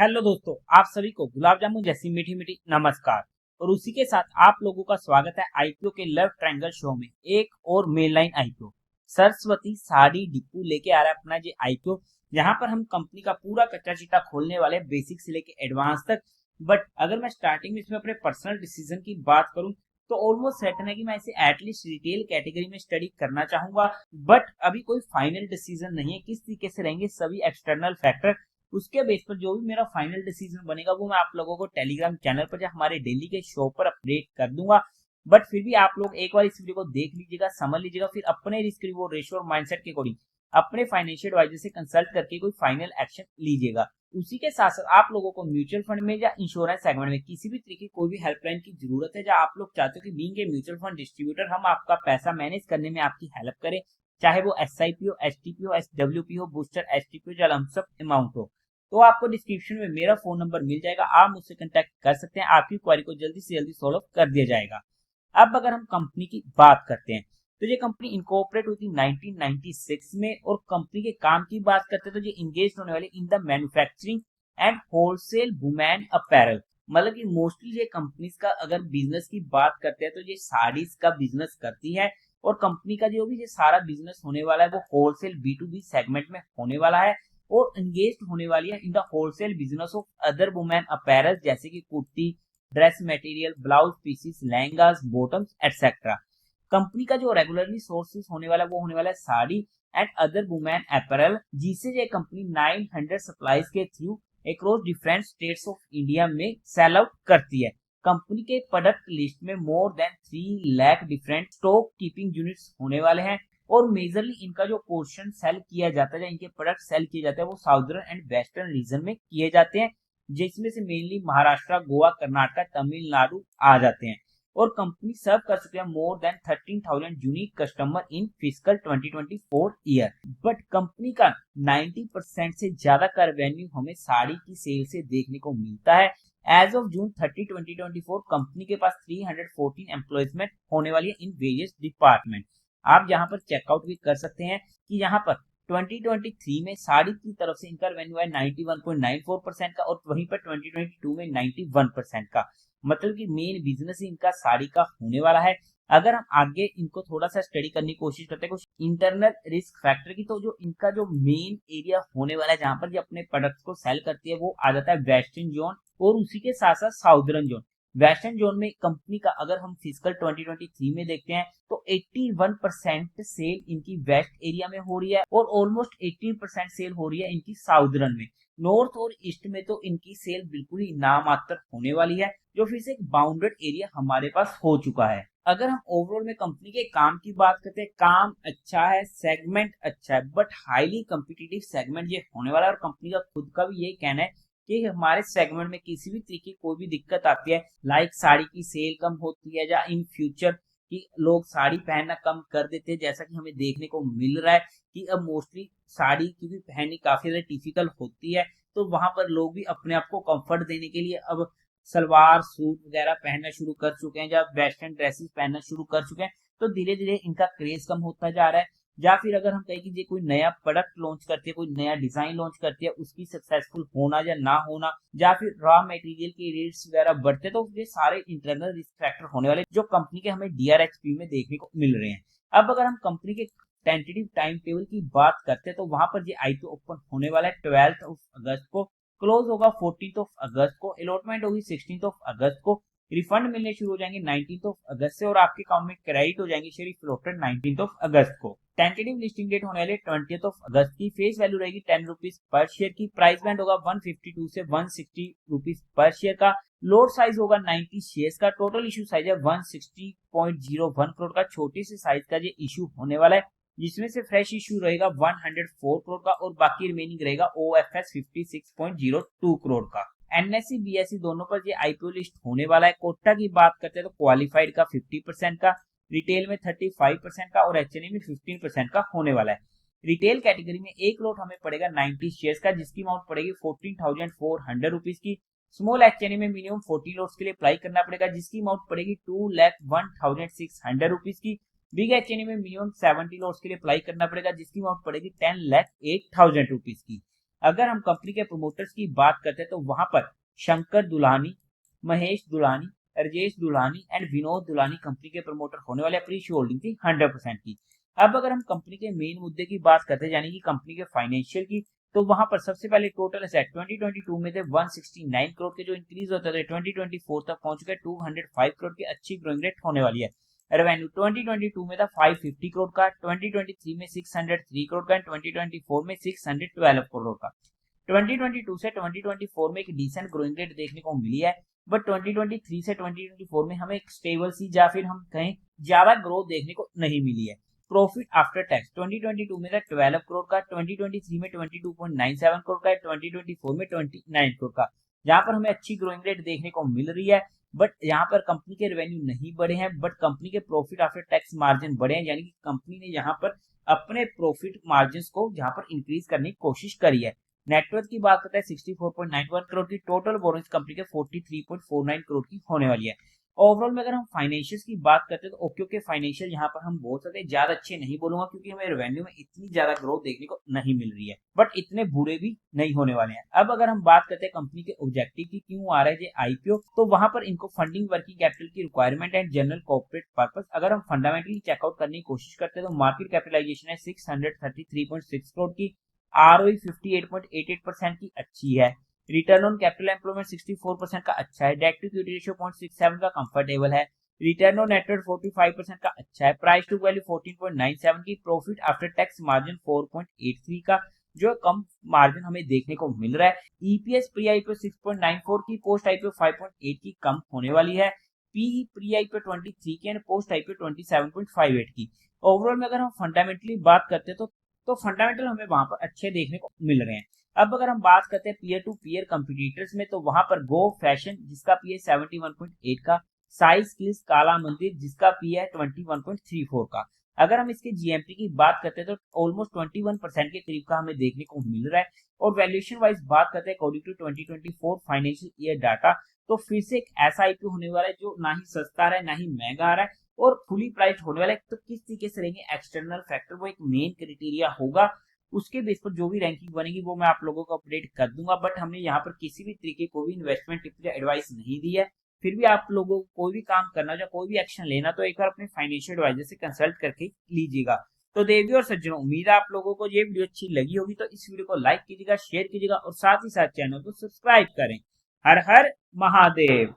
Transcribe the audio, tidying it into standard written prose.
Hello दोस्तों, आप सभी को गुलाब जामुन जैसी मीठी मीठी नमस्कार। और उसी के साथ आप लोगों का स्वागत है आईपीओ के लव ट्रायंगल शो में। एक और main line IPO Saraswati sari depot लेके आ रहा है अपना ये आईपीओ, जहां पर हम कंपनी का पूरा कच्चा चिट्ठा खोलने वाले बेसिक से लेके एडवांस तक। बट अगर मैं स्टार्टिंग में इसमें अपने पर्सनल डिसीजन की बात करूं तो ऑलमोस्ट सर्टेन है कि मैं इसे एटलीस्ट रिटेल कैटेगरी में स्टडी करना चाहूंगा। बट अभी कोई फाइनल डिसीजन नहीं है किस तरीके से रहेंगे सभी एक्सटर्नल फैक्टर। उसके बेस पर जो भी मेरा फाइनल डिसीजन बनेगा वो मैं आप लोगों को टेलीग्राम चैनल पर या हमारे डेली के शो पर अपडेट कर दूंगा। बट फिर भी आप लोग एक बार इस वीडियो को देख लीजिएगा, समझ लीजिएगा, फिर अपने रिस्क रिवॉर्ड रेशियो और माइंडसेट के अकॉर्डिंग अपने फाइनेंशियल एडवाइजर से कंसल्ट करके कोई फाइनल एक्शन लीजिएगा। उसी के साथ साथ आप लोगों को म्यूचुअल फंड में या इंश्योरेंस सेगमेंट में किसी भी तरीके की कोई भी हेल्पलाइन की जरूरत है, जहां आप लोग चाहते हो कि being a mutual fund distributor हम आपका पैसा मैनेज करने में आपकी हेल्प करें, चाहे वो SIP हो, STP हो, SWP हो, बूस्टर STP हो या लमसम अमाउंट हो, तो आपको डिस्क्रिप्शन में मेरा फोन नंबर मिल जाएगा। आप मुझसे कांटेक्ट कर सकते हैं, आपकी क्वेरी को जल्दी से जल्दी सॉल्व कर दिया जाएगा। अब अगर हम कंपनी की बात करते हैं तो ये कंपनी इनकॉर्पोरेट हुई थी 1996 में। और कंपनी के काम की बात करते हैं तो ये इंगेज होने वाले in the manufacturing and wholesale women apparel. मतलब कि मोस्टली ये कंपनीज का अगर बिजनेस की बात करते हैं तो ये साड़ीज का बिजनेस करती है। और कंपनी का जो भी ये सारा बिजनेस होने वाला है वो होलसेल B2B सेगमेंट में होने वाला है और एंगेज होने वाली है in the wholesale business of other women apparel, जैसे कि kurti, dress material, blouse pieces, lehengas, bottoms etcetera. Company का जो रेगुलरली सोर्सेस होने वाला है वो होने वाला है sari and other women apparel, जिसे ये कंपनी 900 सप्लाईज के through across different states of India में सेल आउट करती है। कंपनी के प्रोडक्ट लिस्ट में more than 3 lakh different stock keeping units होने वाले हैं। और मेजरली इनका जो पोर्शन सेल किया जाता है, इनके प्रोडक्ट सेल किए जाते हैं, वो साउदर्न एंड वेस्टर्न रीजन में किए जाते हैं, जिसमें से मेनली महाराष्ट्र, गोवा, कर्नाटक, तमिलनाडु आ जाते हैं। और कंपनी सर्व कर चुके हैं more than 13,000 unique customer in physical 2024 year. But company का 90% से ज्यादा का रेवेन्यू हमें साड़ी की सेल से देखने को मिलता है। एज ऑफ जून 30, 2024 कंपनी के पास 314 एम्प्लॉयमेंट होने वाली है इन वेरियस डिपार्टमेंट। आप यहाँ पर चेकआउट भी कर सकते हैं कि यहाँ पर 2023 में साड़ी की तरफ से इनका रेवेन्यू है 91.94% का और वहीं पर 2022 में 91% का। मतलब कि मेन बिजनेस ही इनका साड़ी का होने वाला है। अगर हम आगे इनको थोड़ा सा स्टडी करने की कोशिश करते हैं कुछ इंटरनल रिस्क फैक्टर की, तो जो इनका जो मेन एरिया होने वाला है जहां पर ये अपने प्रोडक्ट्स को सेल करती है वो आ जाता है वेस्टर्न जोन और उसी के साथ साथ साउदर्न जोन। वेस्टर्न जोन में कंपनी का अगर हम फिजिकल 2023 में देखते हैं तो 81% सेल इनकी वेस्ट एरिया में हो रही है और ऑलमोस्ट 18% सेल हो रही है इनकी साउदर्न में। नॉर्थ और ईस्ट में तो इनकी सेल बिल्कुल ही नामात्र होने वाली है, जो फिर से एक बाउंडेड एरिया हमारे पास हो चुका है। अगर हम ओवरऑल में कंपनी के काम की बात करते हैं, काम अच्छा है, सेगमेंट अच्छा है, बट हाईली कम्पिटिटिव सेगमेंट ये होने वाला है। और कंपनी का खुद का भी यही कहना है कि हमारे सेगमेंट में किसी भी तरीके की कोई भी दिक्कत आती है, लाइक साड़ी की सेल कम होती है या इन फ्यूचर कि लोग साड़ी पहनना कम कर देते हैं, जैसा कि हमें देखने को मिल रहा है कि अब मोस्टली साड़ी क्योंकि पहननी काफी ज्यादा डिफिकल्ट होती है, तो वहां पर लोग भी अपने आप को कंफर्ट देने के लिए अब सलवार सूट वगैरह पहनना शुरू कर चुके हैं, या वेस्टर्न ड्रेसेस पहनना शुरू कर चुके हैं। तो धीरे धीरे इनका क्रेज कम होता जा रहा है। या फिर अगर हम कहें कि ये कोई नया प्रोडक्ट लॉन्च करती है, कोई नया डिजाइन लॉन्च करती है, उसकी सक्सेसफुल होना या ना होना, या फिर रॉ मटेरियल के रेट्स वगैरह बढ़ते, तो ये सारे इंटरनल रिस्क फैक्टर होने वाले जो कंपनी के हमें DRHP में देखने को मिल रहे हैं। अब अगर हम कंपनी के टेंटेटिव टाइम टेबल की बात करते हैं तो वहां पर ये IPO ओपन होने वाला है 12 अगस्त को, क्लोज होगा 14 अगस्त को, अलॉटमेंट होगी 16 अगस्त को, रिफंड मिलने शुरू हो जाएंगे 19 अगस्त से और आपके अकाउंट में क्रेडिट हो जाएंगे शेयर फ्लोटेड 19 अगस्त को। टेंटेटिव लिस्टिंग डेट होने वाले 20 अगस्त की, फेस वैल्यू रहेगी 10 रुपीज पर शेयर की, प्राइस बैंड होगा 152 से 160 रुपीज पर शेयर का, लोड साइज होगा 90 शेयर्स का, टोटल इशू साइज है 160.01 करोड़ का, छोटी सी साइज का ये इशू होने वाला है, जिसमें से फ्रेश इशू रहेगा 104 करोड़ का और बाकी रिमेनिंग रहेगा OFS 56.02 करोड़ का। NSE BSE दोनों पर ये IPO लिस्ट होने वाला है। कोटा की बात करते हैं तो क्वालिफाइड का 50% का, रिटेल में 35% का और HNI में 15% का होने वाला है। रिटेल कैटेगरी में एक लॉट हमें पड़ेगा 90 शेयर्स का, जिसकी अमाउंट पड़ेगी 14,400 रुपीज की। स्मॉल HNI में मिनिमम 40 लॉट्स के लिए अप्लाई करना पड़ेगा, जिसकी अमाउंट पड़ेगी 2,01,600 रुपीज की। बिग HNI में मिनिमम 70 लॉट्स के लिए अप्लाई करना पड़ेगा, जिसकी अमाउंट पड़ेगी 10,08,000 रुपीज की। अगर हम कंपनी के प्रोमोटर्स की बात करते हैं तो वहां पर शंकर दुलानी, महेश दुलानी, राजेश दुलानी एंड विनोद दुलानी कंपनी के प्रमोटर होने वाले। प्री होल्डिंग थी 100% की। अब अगर हम कंपनी के मेन मुद्दे की बात करते हैं यानी कि कंपनी के फाइनेंशियल की, तो वहां पर सबसे पहले टोटल एसेट 2022 में थे 169 करोड़ के, जो इंक्रीज होते थे 2024 तक पहुंच गए 205 करोड़ की। अच्छी ग्रोइंग रेट होने वाली है। रेवेन्यू 2022 में था 550 करोड़ का, 2023 में 603 करोड़ का, 2024 में 612 करोड़ का। 2022 से 2024 में एक डिसेंट ग्रोइंग रेट देखने को मिली है, बट 2023 से 2024 में हमें एक स्टेबल सी या फिर हम कहें ज्यादा ग्रोथ देखने को नहीं मिली है। प्रॉफिट आफ्टर टैक्स 2022 में था 12 करोड़ का, 2023 में 22.97 करोड़ का, 2024 में 29 करोड़ का। यहाँ पर हमें अच्छी ग्रोइंग रेट देखने को मिल रही है, बट यहाँ पर कंपनी के रेवेन्यू नहीं बढ़े हैं, बट कंपनी के प्रॉफिट आफ्टर टैक्स मार्जिन बढ़े हैं, यानी कि कंपनी ने यहाँ पर अपने प्रॉफिट मार्जिन को यहाँ पर इंक्रीज करने की कोशिश करी है। नेटवर्थ की बात करते हैं 64.91 करोड़ की। टोटल बोरोइंग्स कंपनी के 43.49 करोड़ की होने वाली है। ओवरऑल में अगर हम फाइनेंशियल्स की बात करते हैं तो ओक्यो के फाइनेंशियल यहाँ पर हम बोल सकते हैं ज्यादा अच्छे नहीं बोलूंगा, क्योंकि हमें रेवेन्यू में इतनी ज्यादा ग्रोथ देखने को नहीं मिल रही है, बट इतने बुरे भी नहीं होने वाले हैं। अब अगर हम बात करते हैं कंपनी के ऑब्जेक्टिव की, क्यों आ रहा है आईपीओ, तो वहां पर इनको फंडिंग, वर्किंग कैपिटल की requirement and general corporate purpose. अगर हम फंडामेंटली चेकआउट करने की कोशिश करते हैं तो मार्केट कैपिटलाइजेशन है 633.6 करोड़ की, आरओई 58.88% की अच्छी है, रिटर्न ऑन कैपिटल एम्प्लॉयमेंट 64% का अच्छा है, डेट टू इक्विटी रेशियो 0.67 का कंफर्टेबल है, रिटर्न ऑन नेट वर्थ 45% का अच्छा है, प्राइस टू वैल्यू 14.97 की, प्रॉफिट आफ्टर टैक्स मार्जिन 4.83 का, जो कम मार्जिन हमें देखने को मिल रहा है। ईपीएस प्री आईपीओ 6.94 की, पोस्ट आईपीओ 5.8 की कम होने वाली है, पीई प्री आईपीओ 23 की एंड पोस्ट आईपीओ 27.58 की। ओवरऑल में अगर हम फंडामेंटली बात करते हैं तो फंडामेंटल हमें वहां पर अच्छे देखने को मिल रहे हैं। अब अगर हम बात करते हैं पीयर टू पीयर कंपटीटर्स में, तो वहां पर गो फैशन जिसका पी है 71.8 का, साई स्किल्स काला मंदिर जिसका पी है 21.34 का। अगर हम इसके जीएमपी की बात करते हैं तो ऑलमोस्ट 21% के करीब का हमें देखने को मिल रहा है। और वैल्यूएशन वाइज बात करते हैं according to 2024 financial year data, तो फिर से एक ऐसा आईपीओ होने वाला है जो ना ही सस्ता आ रहा है ना ही महंगा आ रहा है और फुली प्राइस्ड होने वाला है। तो किस तरीके से रहेंगे एक्सटर्नल फैक्टर, वो एक मेन क्राइटेरिया होगा, उसके बेस पर जो भी रैंकिंग बनेगी वो मैं आप लोगों को अपडेट कर दूंगा। बट हमने यहाँ पर किसी भी तरीके को भी इन्वेस्टमेंट टिप्स या एडवाइस नहीं दी है। फिर भी आप लोगों को कोई भी काम करना या कोई भी एक्शन लेना तो एक बार अपने फाइनेंशियल एडवाइजर से कंसल्ट करके लीजिएगा। तो देवियों और सज्जनों, उम्मीद है आप लोगों को ये वीडियो अच्छी लगी होगी, तो इस वीडियो को लाइक कीजिएगा, शेयर कीजिएगा और साथ ही साथ चैनल को सब्सक्राइब करें। हर हर महादेव।